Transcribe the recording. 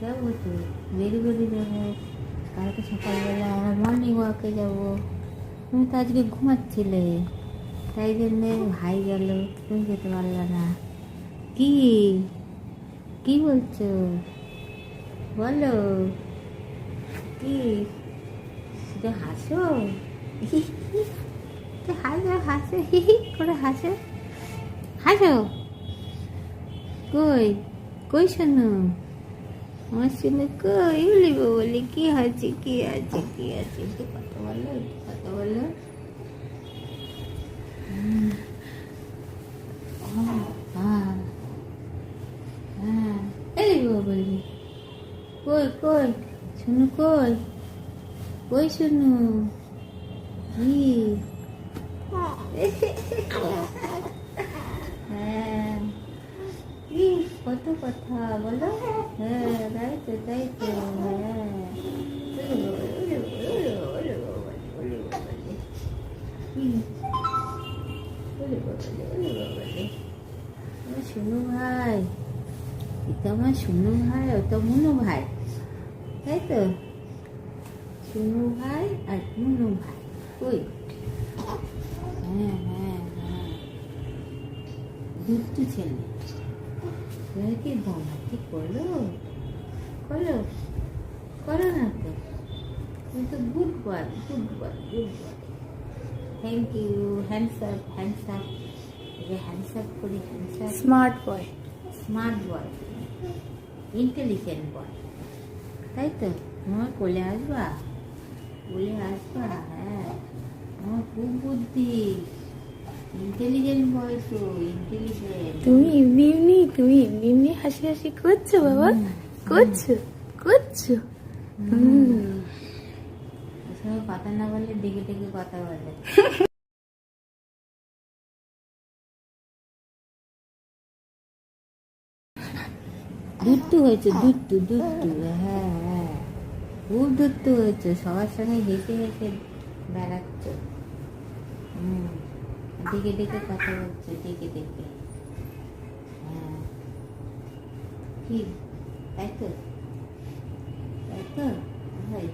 যাবো তো, বেরিয়ে যাবো কালকে সকালবেলা আমরা মর্নিং ওয়াকে যাবো। তুমি তো আজকে ঘুমাচ্ছিলে, তাই জন্যে ভাই গেল, তুমি যেতে পারলে না। কি কি বলছো বলো, কি শুধু হাসো, হাসো হাসো, হি হি করে হাসো, হাসো। কই কই শোনো, আমার শুনে কই বলিব, বলি কি আছে কি আছে কি আছে, একটু কথা বলো, একটু কথা বলো। হ্যাঁ হ্যাঁ, এই বলি, কই কই শুনু, কই কই শুনু, কি হ্যাঁ, কি কত কথা বলো, হ্যাঁ তাই তো তাই তো, হ্যাঁ শুনু ভাই, এটা আমার শুনু ভাই, ও তো মুনু ভাই, তাই তো, শুনু ভাই আর মুনু ভাই, কই, হ্যাঁ হ্যাঁ হ্যাঁ, দুটো ছেলে, কি বমাটি করলো, করলো করো না তো, তুমি তো good boy good boy good boy. Thank you, hands up hands up, hands up করি, hands up. Smart boy, smart boy, intelligent boy, তাই তো, তোমার কোলে আসবা, কোলে আসবা, হ্যাঁ আমার খুব বুদ্ধি, ইন্টেলিজেন্ট বয় তো, ইন্টেলিজেন্ট। তুমি এমনি হাসি হাসি করছো বাবা, করছো করছো। ওর সঙ্গে কথা না বললে ডেকে ডেকে কথা বলে। দুট্টু হয়েছে, দুট্টু দুট্টু, হ্যাঁ হ্যাঁ খুব দুট্টু হয়েছে, সবার সঙ্গে হেসে হেসে বেড়াচ্ছ, ডেকে ডেকে কথা বলছে, ডেকে ডেকে, হ্যাঁ ঠিক, তাই তো তাই তো ভাই।